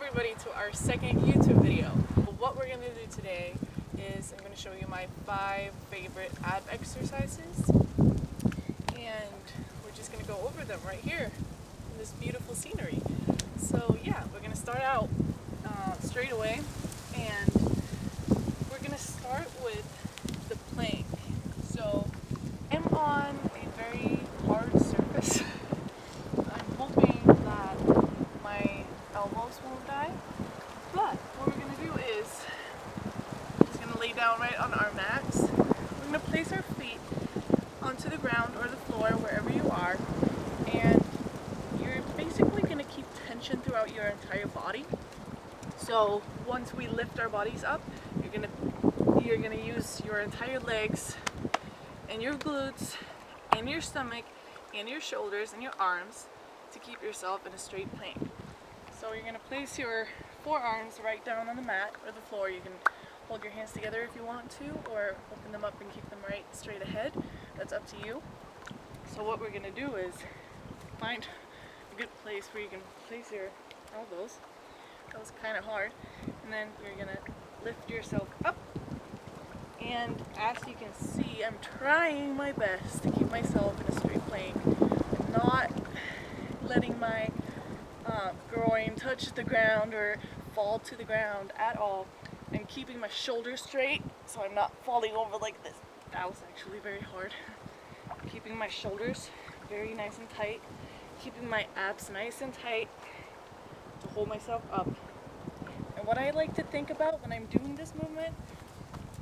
everybody to our second YouTube video. What we're going to do today is I'm going to show you my 5 favorite ab exercises, and we're just going to go over them right here in this beautiful scenery. So yeah, we're going to start out straight away, and we're going to start with the plank. So I'm on a very hard surface. I'm hoping that my elbows won't die, but what we're going to do is we're just going to lay down right on our mats. We're going to place our feet onto the ground or the floor, wherever you are, and you're basically going to keep tension throughout your entire body. So once we lift our bodies up, you're gonna use your entire legs and your glutes and your stomach and your shoulders and your arms to keep yourself in a straight plank. So you're gonna place your forearms right down on the mat or the floor. You can hold your hands together if you want to, or open them up and keep them right straight ahead. That's up to you. So what we're gonna do is find a good place where you can place your elbows. That was kind of hard. And then you're gonna lift yourself up. And as you can see, I'm trying my best to keep myself in a straight plank, not letting my groin touch the ground or fall to the ground at all, and keeping my shoulders straight so I'm not falling over like this. That was actually very hard. Keeping my shoulders very nice and tight, keeping my abs nice and tight to hold myself up. And what I like to think about when I'm doing this movement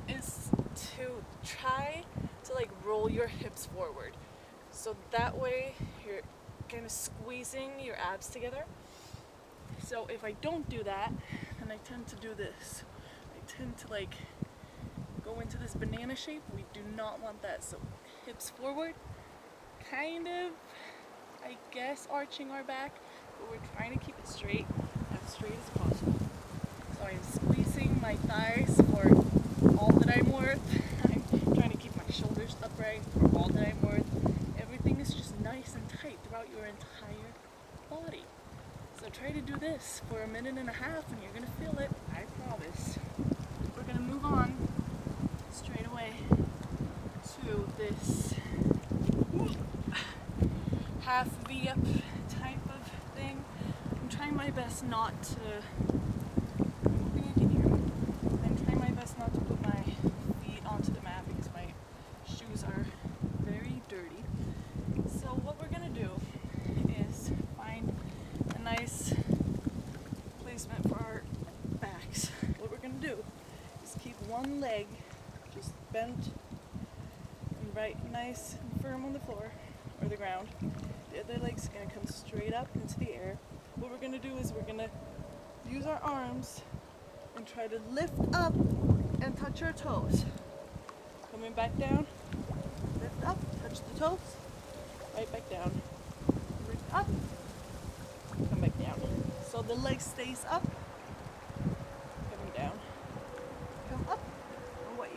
is to try to like roll your hips forward. So that way you're kind of squeezing your abs together. So if I don't do that, then I tend to do this. I tend to like go into this banana shape. We do not want that. So hips forward, kind of, I guess, arching our back, but we're trying to keep it straight, as straight as possible. So I'm squeezing my thighs for all that I'm worth. I'm trying to keep my shoulders upright for all that I'm worth. Everything is just nice and tight throughout your entire body. So try to do this for 1.5 minutes and you're going to feel it, I promise. We're going to move on straight away to this half V-up type of thing. I'm trying my best not to put my feet onto the mat because my shoes are very dirty. So what we're gonna do is find a nice placement for our backs. What we're gonna do is keep one leg just bent and right nice and firm on the floor or the ground. The other leg's gonna come straight up into the air. What we're gonna do is we're gonna use our arms and try to lift up and touch our toes. Coming back down, lift up, touch the toes, right back down. Lift up, come back down. So the leg stays up, coming down, come up. And what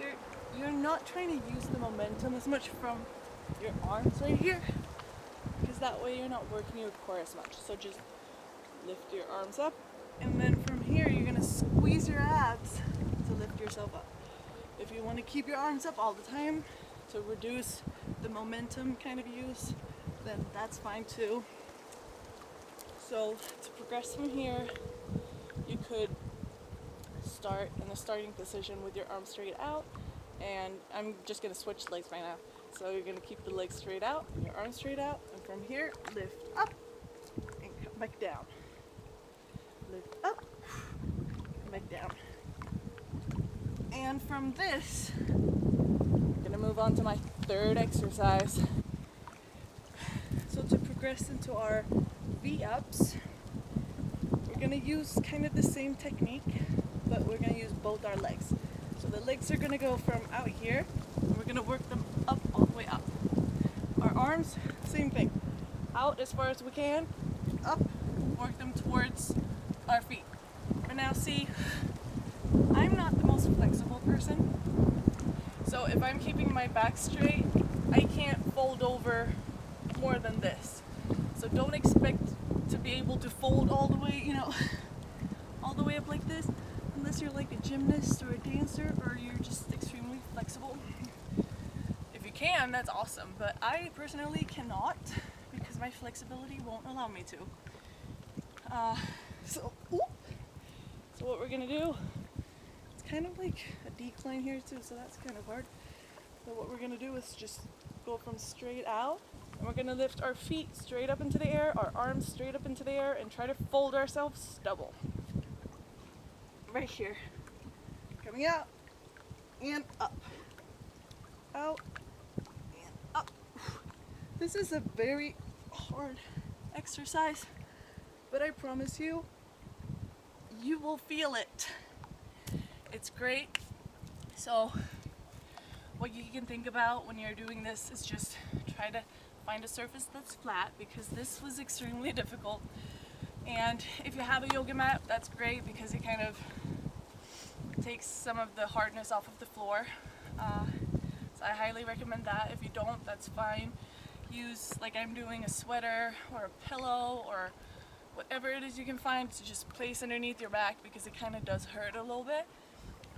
you're not trying to use the momentum as much from your arms right here, because that way you're not working your core as much. So just lift your arms up, and then from here you're gonna squeeze your abs to lift yourself up. If you want to keep your arms up all the time to reduce the momentum kind of use, then that's fine too. So to progress from here, you could start in the starting position with your arms straight out, and I'm just gonna switch legs right now. So you're gonna keep the legs straight out, your arms straight out, and from here lift up and come back down. Lift up, come back down. And from this, I'm gonna move on to my 3rd exercise. So to progress into our V-ups, we're gonna use kind of the same technique, but we're gonna use both our legs. So the legs are gonna go from out here, and we're gonna work them up all the way up. Our arms, same thing. Out as far as we can, up, work them towards our feet. And now see, I'm not the most flexible person, so if I'm keeping my back straight, I can't fold over more than this. So don't expect to be able to fold all the way, gymnast or a dancer, or you're just extremely flexible. If you can, that's awesome, but I personally cannot because my flexibility won't allow me to. So what we're gonna do, it's kind of like a decline here too, so that's kind of hard. But what we're gonna do is just go from straight out, and we're gonna lift our feet straight up into the air, our arms straight up into the air, and try to fold ourselves double. Right here. Coming out, and up. Out, and up. This is a very hard exercise, but I promise you, you will feel it. It's great. So what you can think about when you're doing this is just try to find a surface that's flat, because this was extremely difficult. And if you have a yoga mat, that's great because it kind of takes some of the hardness off of the floor. So I highly recommend that. If you don't, that's fine. Use, like I'm doing, a sweater or a pillow or whatever it is you can find to just place underneath your back, because it kind of does hurt a little bit.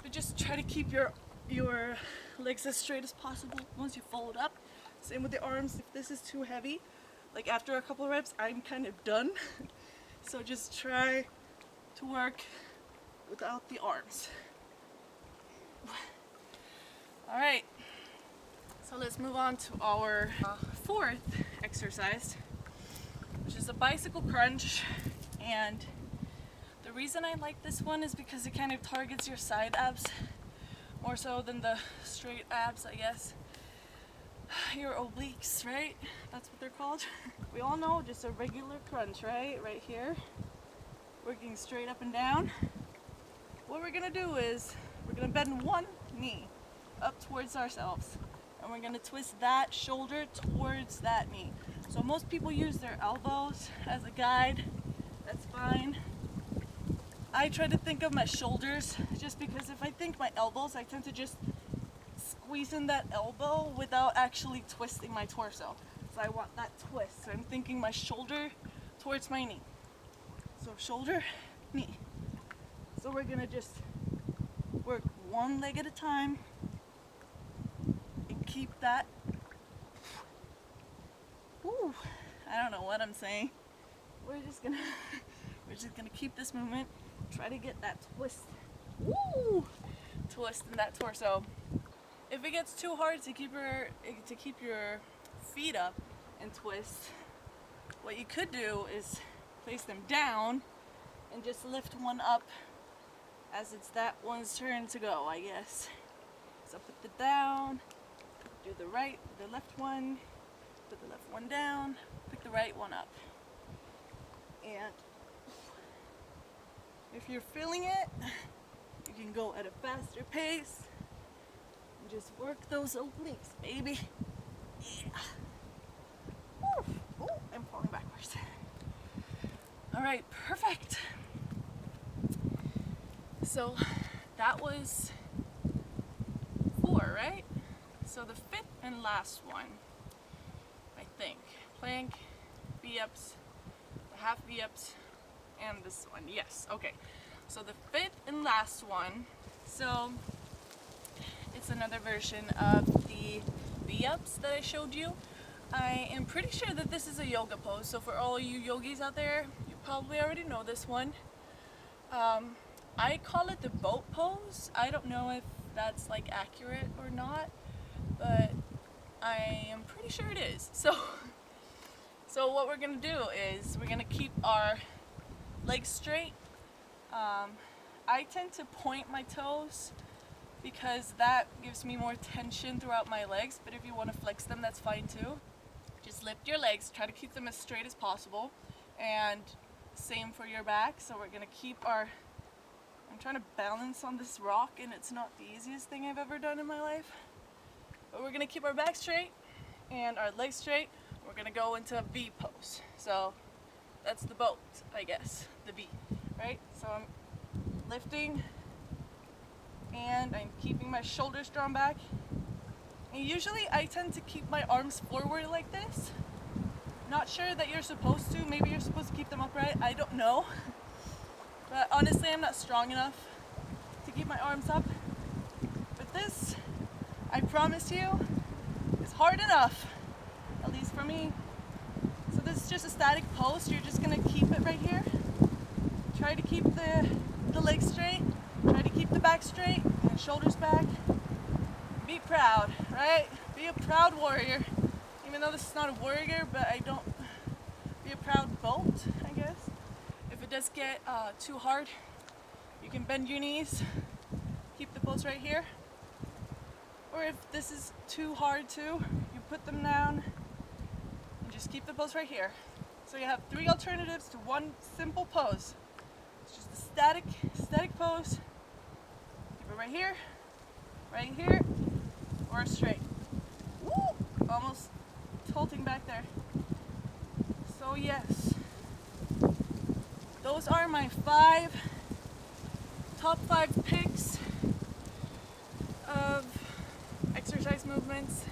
But just try to keep your legs as straight as possible once you fold up. Same with the arms. If this is too heavy, like after a couple reps, I'm kind of done. So just try to work without the arms. All right, so let's move on to our fourth exercise, which is a bicycle crunch. And the reason I like this one is because it kind of targets your side abs more so than the straight abs, I guess. Your obliques, right? That's what they're called. We all know just a regular crunch, right? Right here, working straight up and down. What we're gonna do is we're gonna bend one knee up towards ourselves, and we're gonna twist that shoulder towards that knee. So most people use their elbows as a guide. That's fine. I try to think of my shoulders, just because if I think my elbows, I tend to just squeeze in that elbow without actually twisting my torso. So I want that twist. So I'm thinking my shoulder towards my knee. So shoulder, knee. So we're gonna just work one leg at a time and keep that. Ooh, I don't know what I'm saying. We're just gonna keep this movement. Try to get that twist. Woo! Twist in that torso. If it gets too hard to keep your feet up and twist, what you could do is place them down and just lift one up as it's that one's turn to go, I guess. So put the down, do the left one, put the left one down, pick the right one up. And if you're feeling it, you can go at a faster pace and just work those obliques, baby. Yeah. Ooh, I'm falling backwards. All right, perfect. So that was 4, right? So the fifth and last one, I think. Plank, V-ups, the half V-ups, and this one. Yes, okay. So the fifth and last one, so it's another version of the V-ups that I showed you. I am pretty sure that this is a yoga pose, so for all you yogis out there, you probably already know this one. I call it the boat pose. I don't know if that's like accurate or not, but I am pretty sure it is. So what we're gonna do is we're gonna keep our legs straight. I tend to point my toes because that gives me more tension throughout my legs, but if you want to flex them, that's fine too. Just lift your legs, try to keep them as straight as possible, and same for your back. So we're gonna keep our, I'm trying to balance on this rock and it's not the easiest thing I've ever done in my life, but we're gonna keep our back straight and our legs straight. We're gonna go into a V pose. So that's the boat, I guess, the V, right? So I'm lifting and I'm keeping my shoulders drawn back. And usually I tend to keep my arms forward like this. Not sure that you're supposed to. Maybe you're supposed to keep them upright. I don't know. But honestly, I'm not strong enough to keep my arms up. But this, I promise you, is hard enough, at least for me. So this is just a static pose. You're just gonna keep it right here. Try to keep the legs straight. Try to keep the back straight and shoulders back. Be proud, right? Be a proud warrior. Even though this is not a warrior, but be a proud boat, I guess. If it does get too hard, you can bend your knees, keep the pose right here. Or if this is too hard too, you put them down and just keep the pose right here. So you have 3 alternatives to one simple pose. It's just a static pose. Keep it right here, or straight. Woo! Almost tilting back there. So yes, those are my top 5 picks of exercise movements